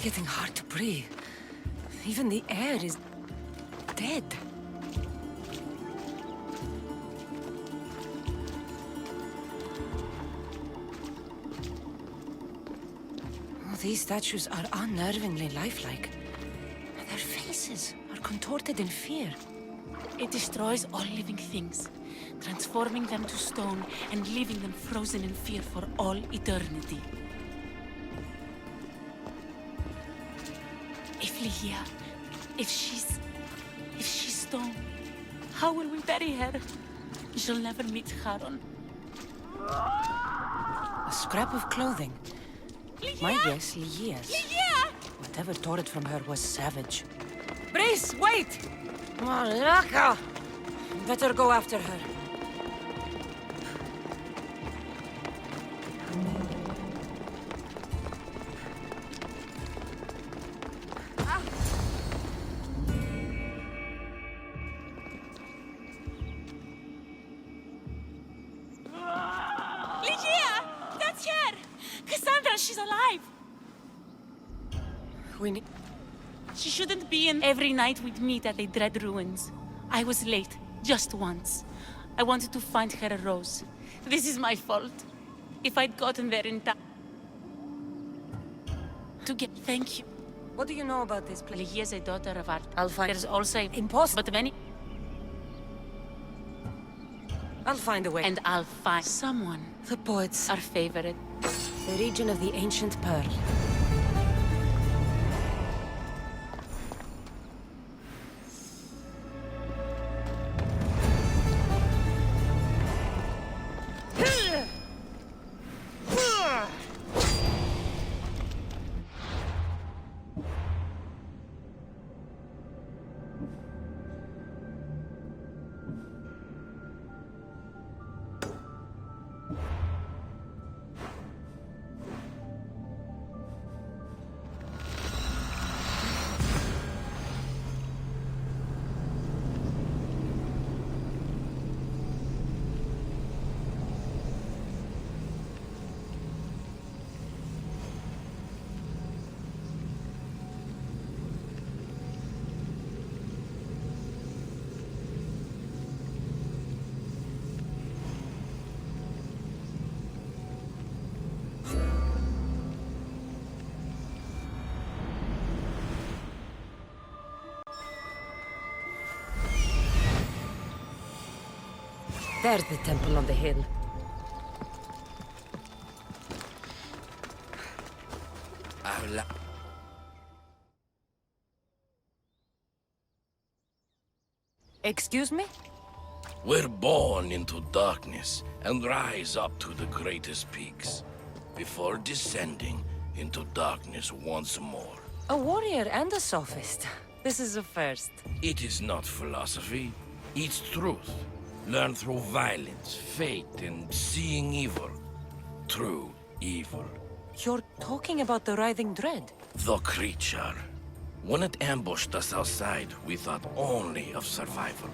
getting hard to breathe. Even the air is dead. Oh, these statues are unnervingly lifelike. Their faces are contorted in fear. It destroys all living things, transforming them to stone and leaving them frozen in fear for all eternity. If Ligia, if she's stone, how will we bury her? She'll never meet Charon. A scrap of clothing. Ligia! My guess, Ligia's. Ligia! Whatever tore it from her was savage. Brace, wait! Malaka! Better go after her. Ligia! That's her! Kassandra, she's alive! We need... She shouldn't be in every night we'd meet at the Dread Ruins. I was late, just once. I wanted to find her a rose. This is my fault. If I'd gotten there in time... Thank you. What do you know about this place? Ligia is a daughter of art. I'll find... There's also a... Impossible. But many... I'll find a way. And I'll find someone. The poets. Our favorite. The region of the ancient pearl. There's the temple on the hill. Excuse me? We're born into darkness and rise up to the greatest peaks, before descending into darkness once more. A warrior and a sophist. This is a first. It is not philosophy, it's truth. Learned through violence, fate, and seeing evil. True evil. You're talking about the writhing dread? The creature. When it ambushed us outside, we thought only of survival.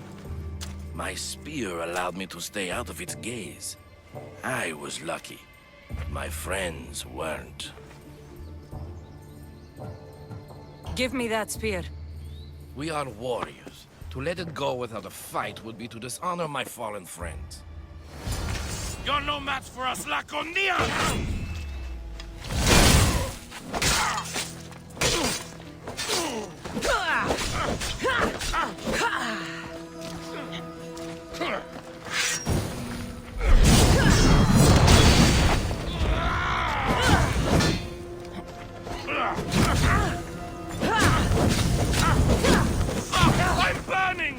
My spear allowed me to stay out of its gaze. I was lucky. My friends weren't. Give me that spear. We are warriors. To let it go without a fight would be to dishonor my fallen friends. You're no match for us, Laconia! I'm burning!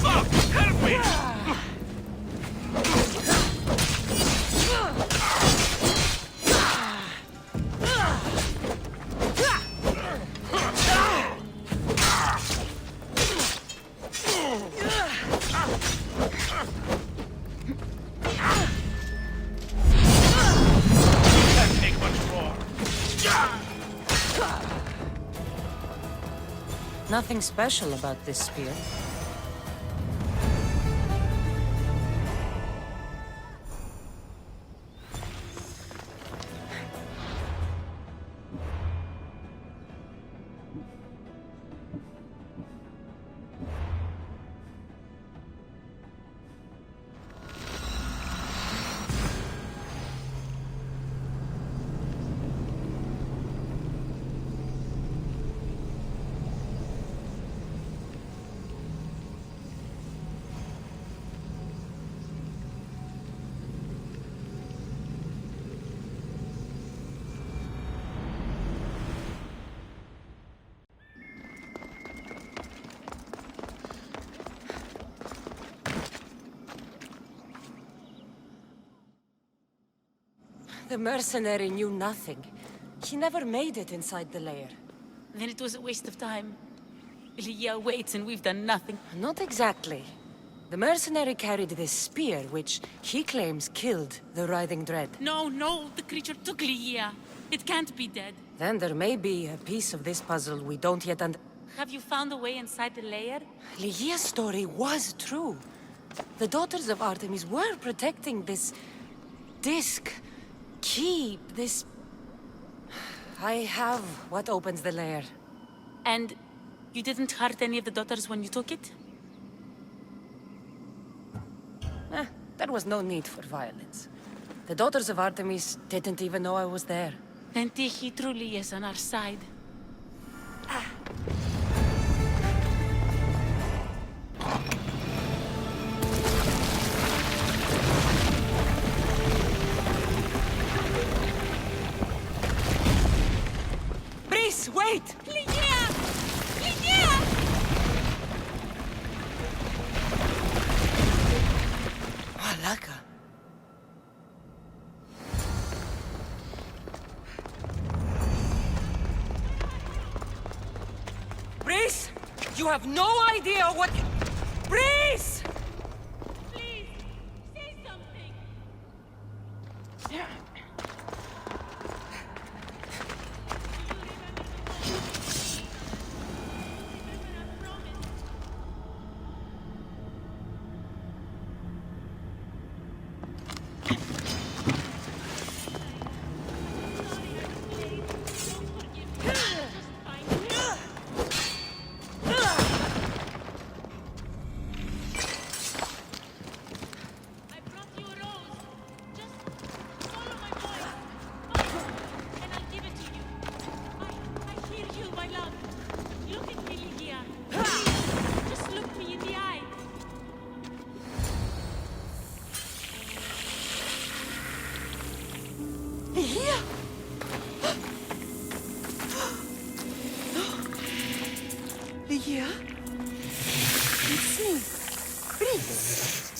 Fuck! Help me! Nothing special about this spear. The mercenary knew nothing. He never made it inside the lair. Then it was a waste of time. Lygia waits and we've done nothing. Not exactly. The mercenary carried this spear, which he claims killed the writhing dread. No, the creature took Lygia. It can't be dead. Then there may be a piece of this puzzle we don't yet Have you found a way inside the lair? Lygia's story was true. The daughters of Artemis were protecting this disc, key, this... I have what opens the lair. And you didn't hurt any of the daughters when you took it? There was no need for violence. The daughters of Artemis didn't even know I was there. Then Tyche truly is on our side. Breeze, wait! Lygia! Lygia! Malaka. Breeze! You have no idea what... Breeze! Please, say something! Lygia? It's me. Breeze.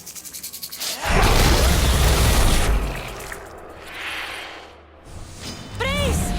Breeze!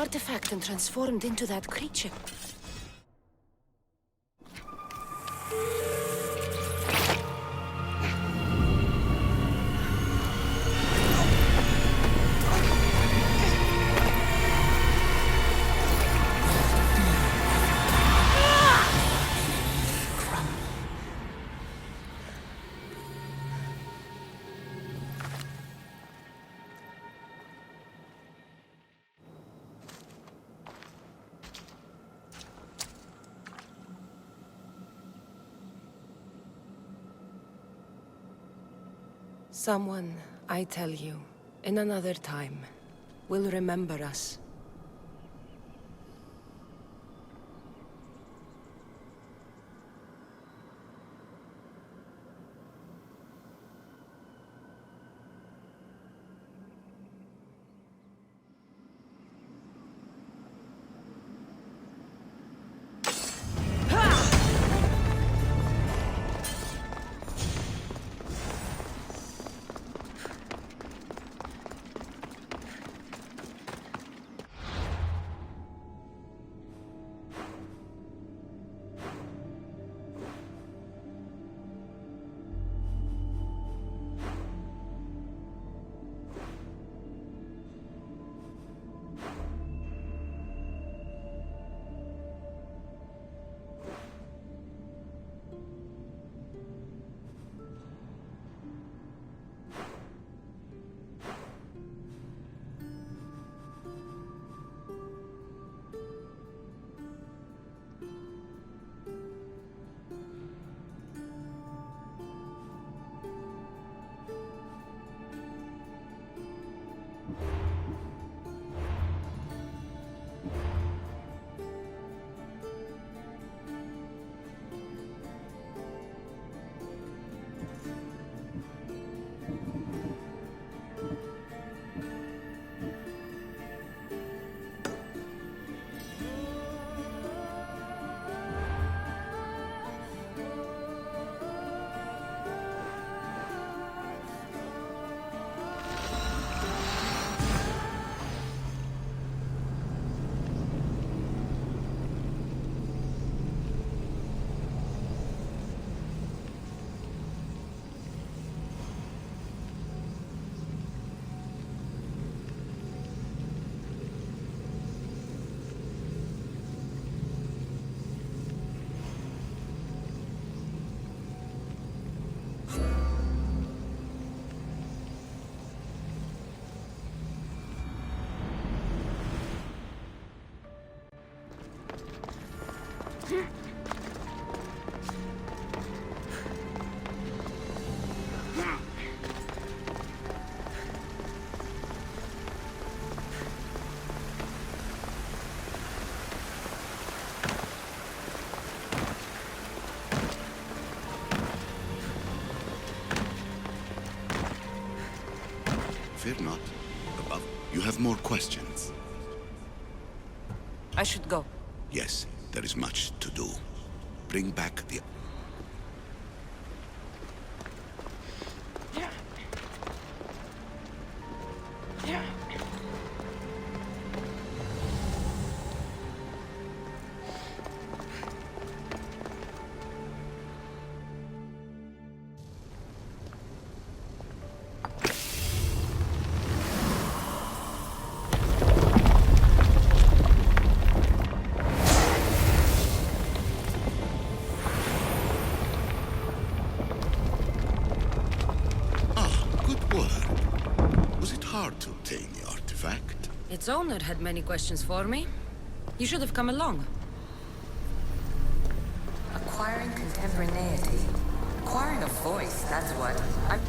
artifact and transformed into that creature. Someone, I tell you, in another time, will remember us. have more questions? I should go. Yes, there is much to do. Bring back the... Hard to obtain the artifact. Its owner had many questions for me. You should have come along. Acquiring contemporaneity. Acquiring a voice, that's what. I'm...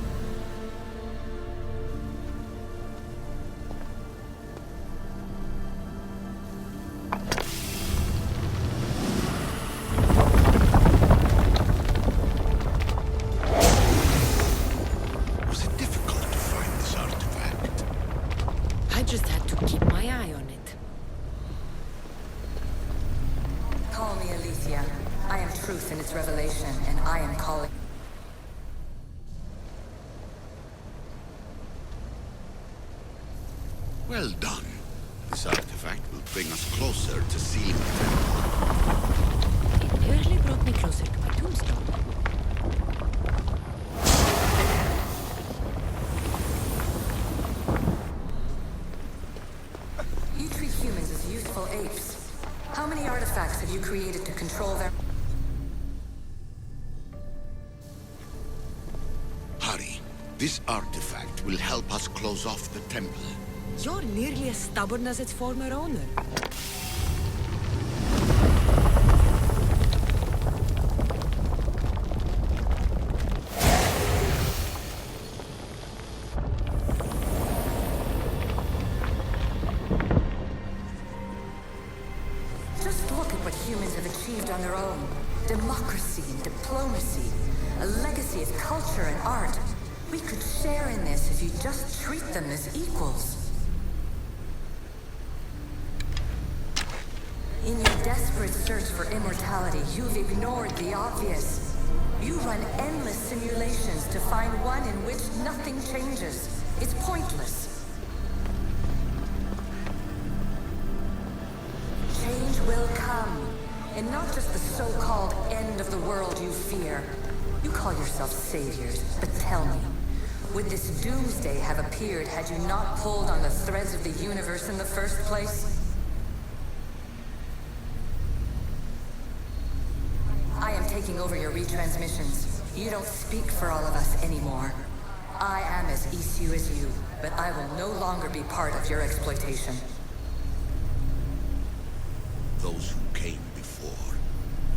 Was it difficult to find this artifact? I just had to keep my eye on it. Call me Aletheia. I am truth in its revelation, and I am calling... Well done. This artifact will bring us closer to seeing the temple. It nearly brought me closer to my tombstone. You treat humans as useful apes. How many artifacts have you created to control their... Hurry. This artifact will help us close off the temple. You're nearly as stubborn as its former owner. Just look at what humans have achieved on their own. Democracy and diplomacy. A legacy of culture and art. We could share in this if you just treat them as equals. In your desperate search for immortality, you've ignored the obvious. You run endless simulations to find one in which nothing changes. It's pointless. Change will come, and not just the so-called end of the world you fear. You call yourself saviors, but tell me, would this doomsday have appeared had you not pulled on the threads of the universe in the first place? I am taking over your retransmissions. You don't speak for all of us anymore. I am as issue as you, but I will no longer be part of your exploitation. Those who came before,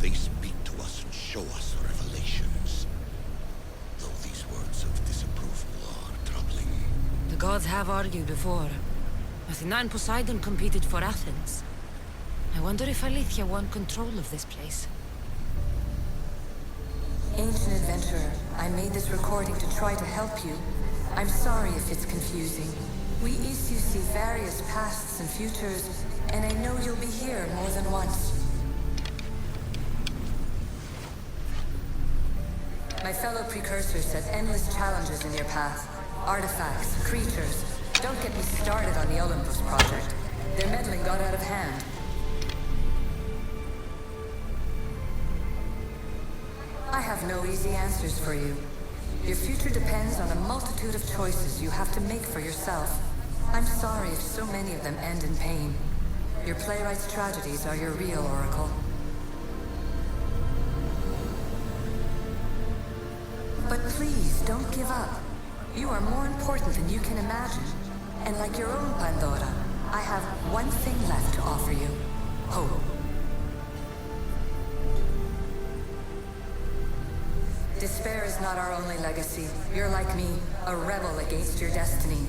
they speak to us and show us revelations. Though these words of disapproval are troubling. The gods have argued before. Athena and Poseidon competed for Athens. I wonder if Aletheia won control of this place. Ancient adventurer, I made this recording to try to help you. I'm sorry if it's confusing. We issue see various pasts and futures, and I know you'll be here more than once. My fellow precursors set endless challenges in your path. Artifacts, creatures. Don't get me started on the Olympus project. Their meddling got out of hand. I have no easy answers for you. Your future depends on a multitude of choices you have to make for yourself. I'm sorry if so many of them end in pain. Your playwright's tragedies are your real oracle. But please, don't give up. You are more important than you can imagine. And like your own Pandora, I have one thing left to offer you. Hope. Despair is not our only legacy. You're like me, a rebel against your destiny.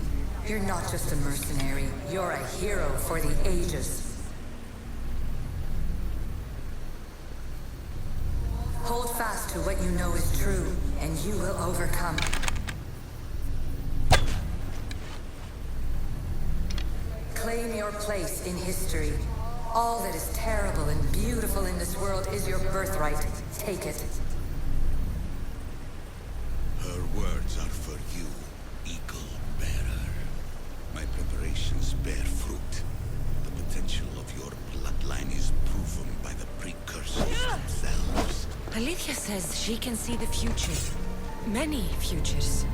You're not just a mercenary, you're a hero for the ages. Hold fast to what you know is true, and you will overcome. claim your place in history. All that is terrible and beautiful in this world is your birthright. Take it. Her words are for you, Eagle Bearer. My preparations bear fruit. The potential of your bloodline is proven by the precursors themselves. Alethea says she can see the future. Many futures.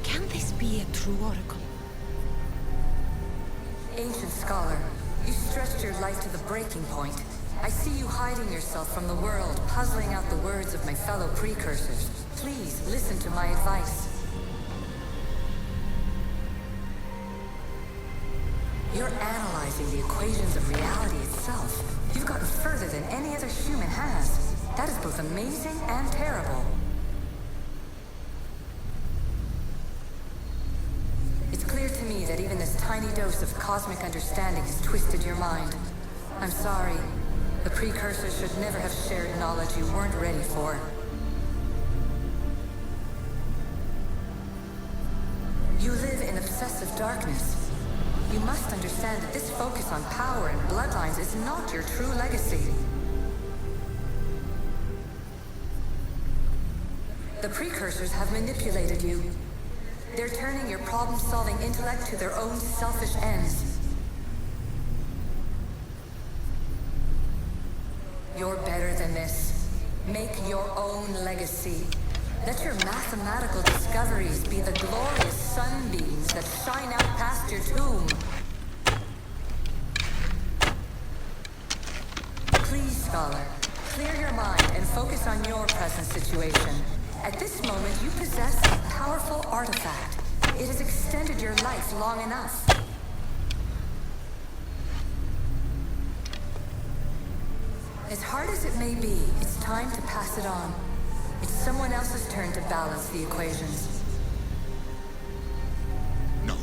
Can this be a true oracle? Ancient scholar, you stretched your life to the breaking point. I see you hiding yourself from the world, puzzling out the words of my fellow precursors. Please, listen to my advice. You're analyzing the equations of reality itself. You've gotten further than any other human has. That is both amazing and terrible. It's clear to me that even this tiny dose of cosmic understanding has twisted your mind. I'm sorry. The precursors should never have shared knowledge you weren't ready for. You live in obsessive darkness. You must understand that this focus on power and bloodlines is not your true legacy. The precursors have manipulated you. They're turning your problem-solving intellect to their own selfish ends. You're better than this. Make your own legacy. Let your mathematical discoveries be the glorious sunbeams that shine out past your tomb. Please, scholar, clear your mind and focus on your present situation. At this moment, you possess a powerful artifact. It has extended your life long enough. As hard as it may be, it's time to pass it on. It's someone else's turn to balance the equations. No,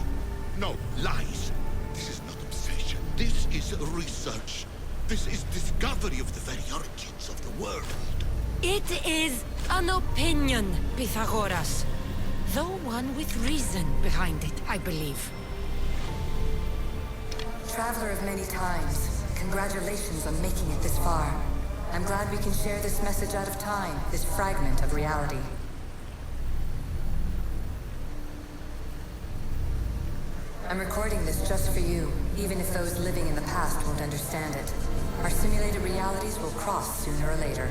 no, lies. This is not obsession. This is research. This is discovery of the very origins of the world. It is an opinion, Pythagoras. Though one with reason behind it, I believe. Traveler of many times, congratulations on making it this far. I'm glad we can share this message out of time, this fragment of reality. I'm recording this just for you, even if those living in the past won't understand it. Our simulated realities will cross sooner or later.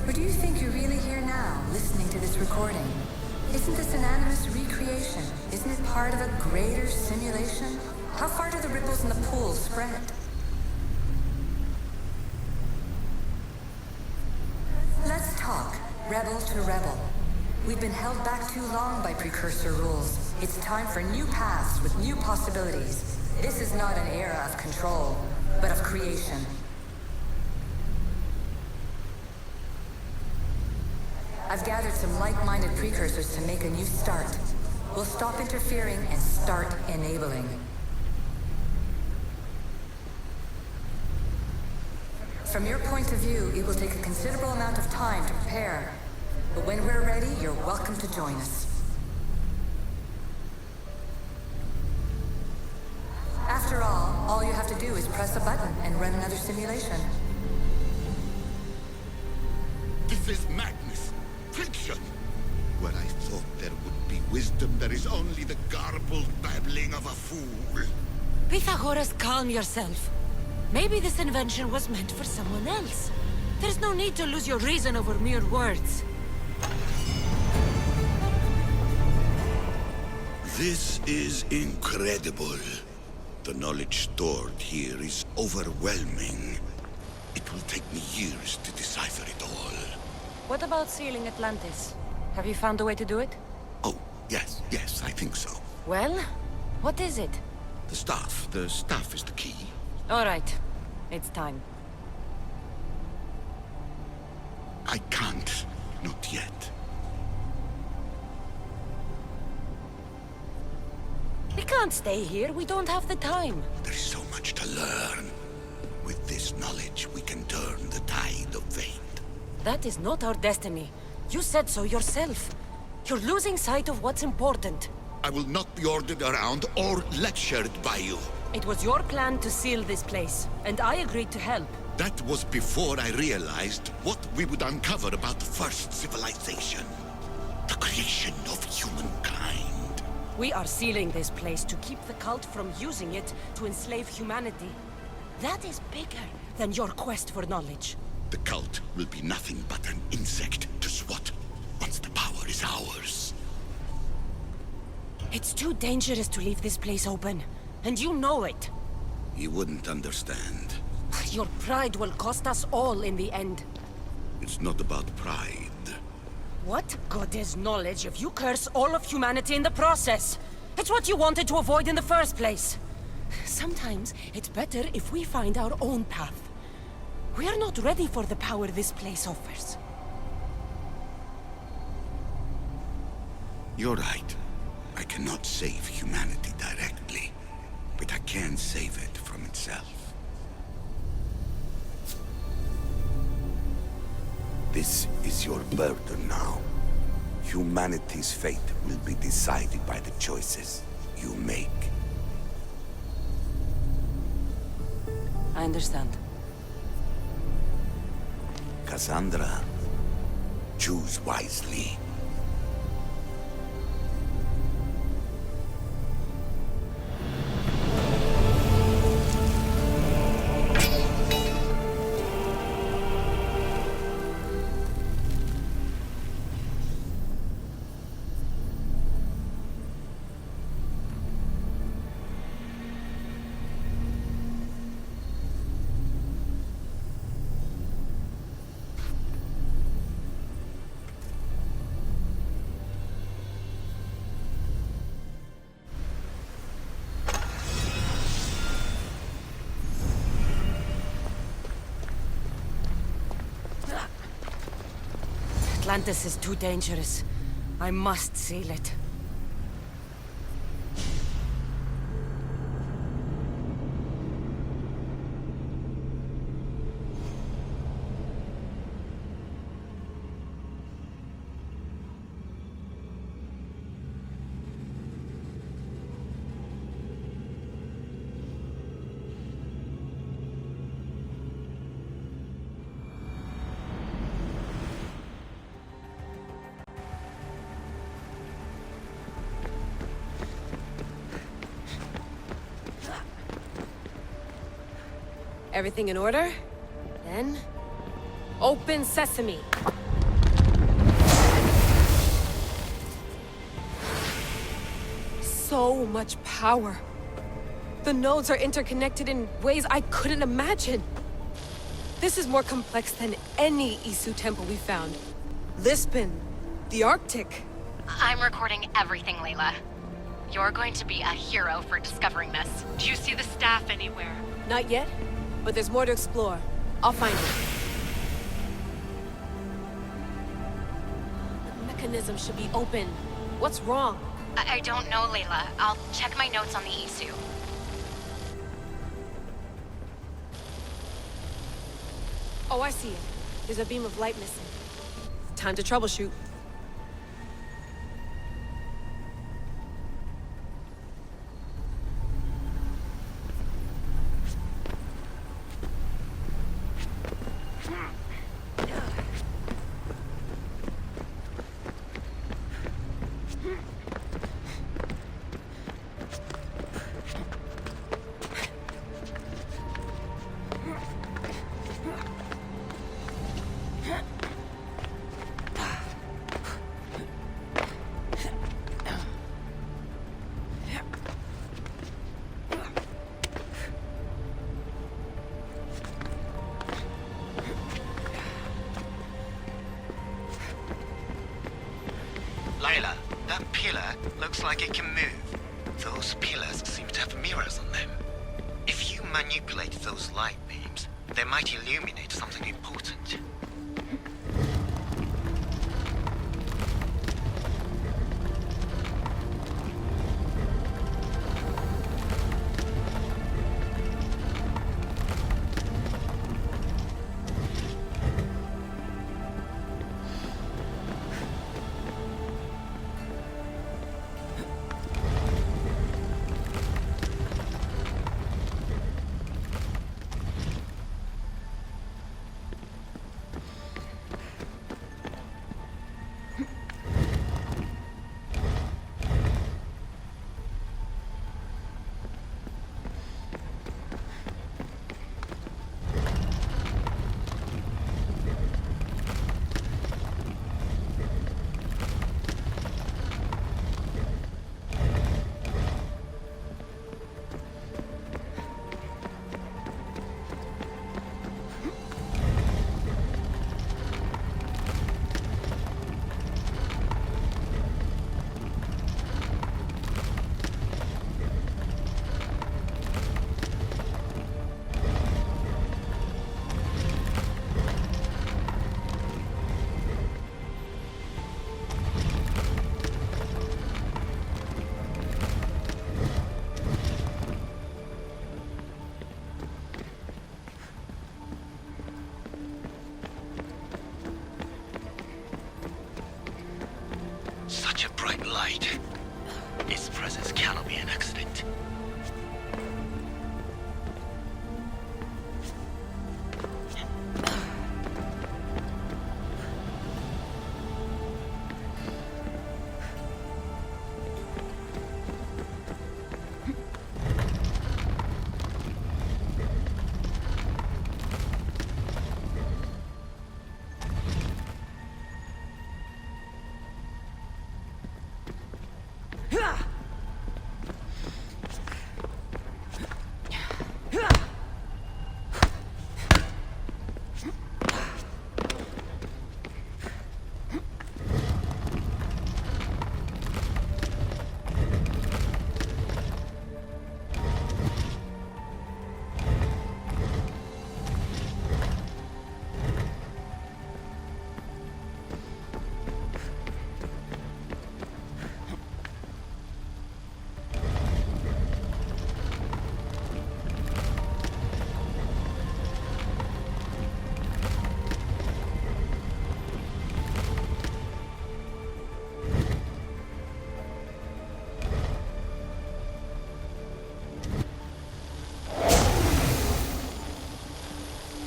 Or do you think you're really here now, listening to this recording? Isn't this an animus recreation? Isn't it part of a greater simulation? How far do the ripples in the pool spread? Let's talk, rebel to rebel. We've been held back too long by precursor rules. It's time for new paths with new possibilities. This is not an era of control, but of creation. I've gathered some like-minded precursors to make a new start. We'll stop interfering and start enabling. From your point of view, it will take a considerable amount of time to prepare. But when we're ready, you're welcome to join us. After all you have to do is press a button and run another simulation. This is madness. Fiction. Where I thought there would be wisdom, there is only the garbled babbling of a fool. Pythagoras, calm yourself. Maybe this invention was meant for someone else. There's no need to lose your reason over mere words. This is incredible. The knowledge stored here is overwhelming. It will take me years to decipher it all. What about sealing Atlantis? Have you found a way to do it? Oh, yes, I think so. Well, what is it? The staff is the key. All right, it's time. I can't, not yet. We can't stay here, we don't have the time. There's so much to learn. With this knowledge, we can turn the tide of fate. That is not our destiny. You said so yourself. You're losing sight of what's important. I will not be ordered around or lectured by you. It was your plan to seal this place, and I agreed to help. That was before I realized what we would uncover about the first civilization. The creation of humankind. We are sealing this place to keep the cult from using it to enslave humanity. That is bigger than your quest for knowledge. The cult will be nothing but an insect to swat once the power is ours. It's too dangerous to leave this place open, and you know it. You wouldn't understand. Your pride will cost us all in the end. It's not about pride. What good is knowledge if you curse all of humanity in the process? It's what you wanted to avoid in the first place. Sometimes it's better if we find our own path. We are not ready for the power this place offers. You're right. I cannot save humanity directly, but I can save it from itself. This is your burden now. Humanity's fate will be decided by the choices you make. I understand. Kassandra, choose wisely. Atlantis is too dangerous. I must seal it. Everything in order? Then... open sesame! So much power. The nodes are interconnected in ways I couldn't imagine. This is more complex than any Isu temple we found. Lisbon, the Arctic. I'm recording everything, Layla. You're going to be a hero for discovering this. Do you see the staff anywhere? Not yet, but there's more to explore. I'll find it. The mechanism should be open. What's wrong? I don't know, Layla. I'll check my notes on the Isu. Oh, I see it. There's a beam of light missing. Time to troubleshoot. Layla, that pillar looks like it can move. Those pillars seem to have mirrors on them. If you manipulate those light beams, they might illuminate something important. This cannot be an accident.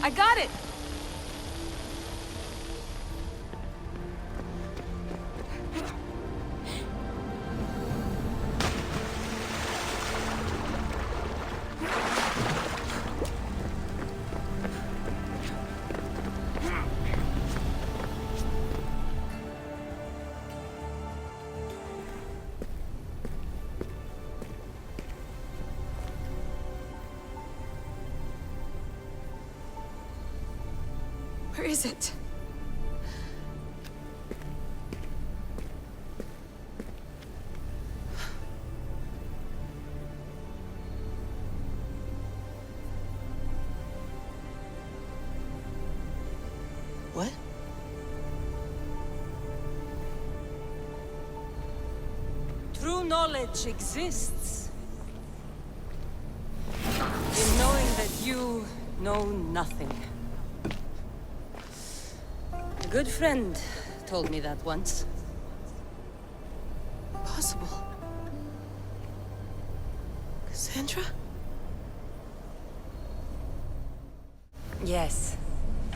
I got it! Where is it? What? True knowledge exists in knowing that you know nothing. A good friend told me that once. Possible. Kassandra? Yes.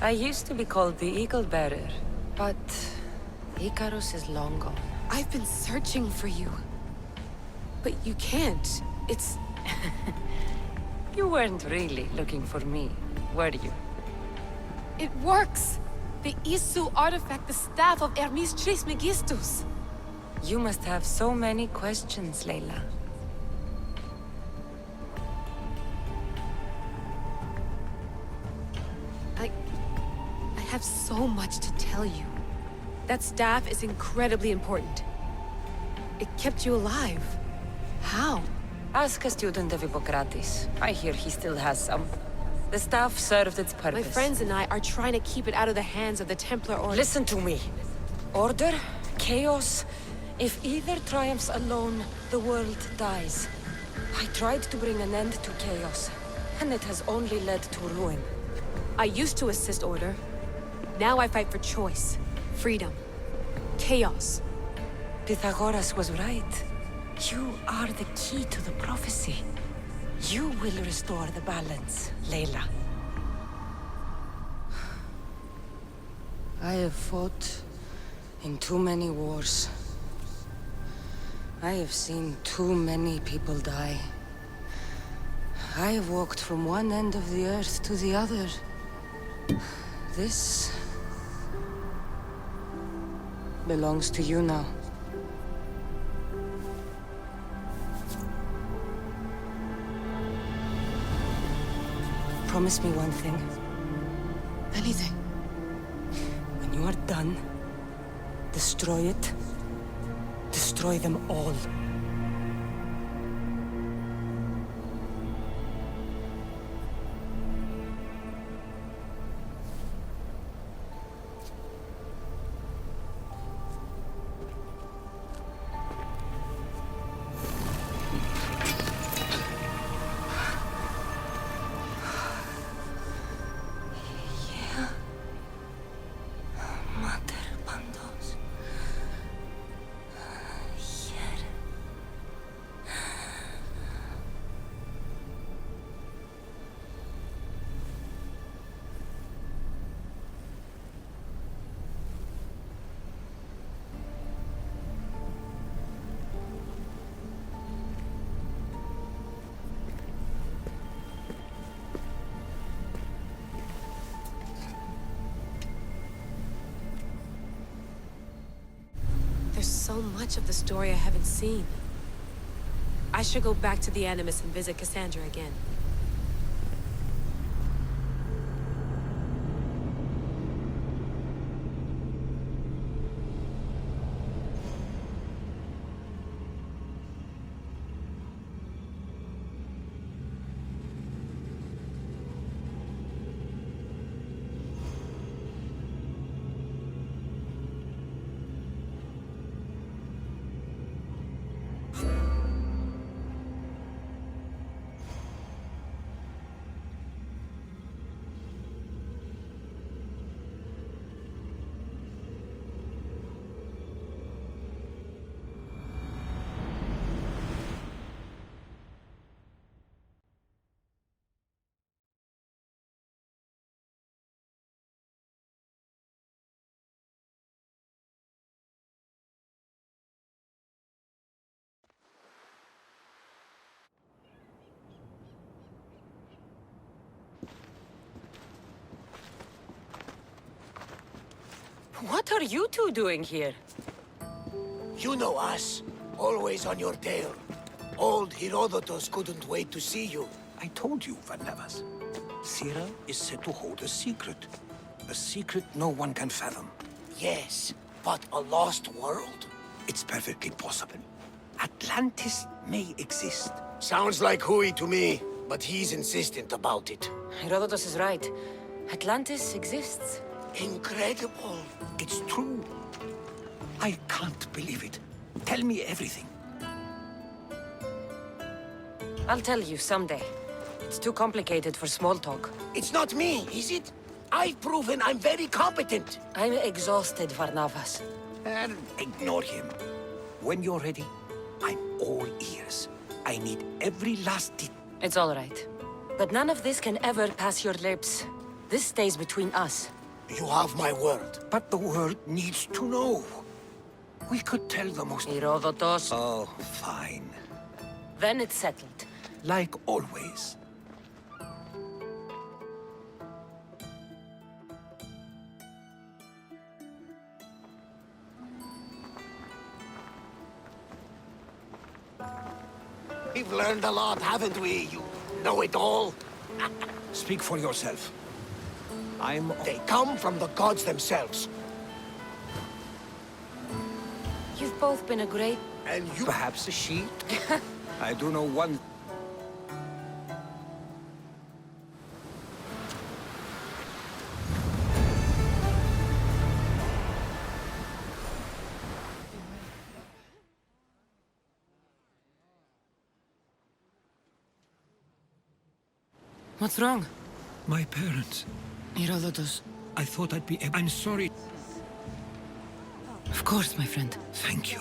I used to be called the Eagle Bearer, but Icarus is long gone. I've been searching for you. But you can't. It's... You weren't really looking for me, were you? It works! The Isu artifact, the staff of Hermes Trismegistus. You must have so many questions, Layla. I have so much to tell you. That staff is incredibly important. It kept you alive. How? Ask a student of Hippocrates. I hear he still has some. The staff served its purpose. My friends and I are trying to keep it out of the hands of the Templar Order. Listen to me. Order, chaos. If either triumphs alone, the world dies. I tried to bring an end to chaos, and it has only led to ruin. I used to assist Order. Now I fight for choice, freedom, chaos. Pythagoras was right. You are the key to the prophecy. You will restore the balance, Layla. I have fought in too many wars. I have seen too many people die. I have walked from one end of the earth to the other. This belongs to you now. Promise me one thing. Anything. When you are done, destroy it. Destroy them all. so much of the story I haven't seen. I should go back to the Animus and visit Kassandra again. What are you two doing here? You know us. Always on your tail. Old Herodotus couldn't wait to see you. I told you, Varnavas. Sira is said to hold a secret. A secret no one can fathom. Yes, but a lost world? It's perfectly possible. Atlantis may exist. Sounds like Hui to me, but he's insistent about it. Herodotus is right. Atlantis exists. Incredible. It's true. I can't believe it. Tell me everything. I'll tell you someday. It's too complicated for small talk. It's not me, is it? I've proven I'm very competent. I'm exhausted, Varnavas. Ignore him. When you're ready, I'm all ears. I need every last detail. It's all right. But none of this can ever pass your lips. This stays between us. You have my word. But the world needs to know. We could tell the most... Herodotus. Oh, fine. Then it's settled. Like always. We've learned a lot, haven't we, you know-it-all? Speak for yourself. They come from the gods themselves. You've both been a great... And you... Perhaps a sheet? I do know one... What's wrong? My parents. Herodotus. I thought I'd be... I'm sorry. Of course, my friend. Thank you.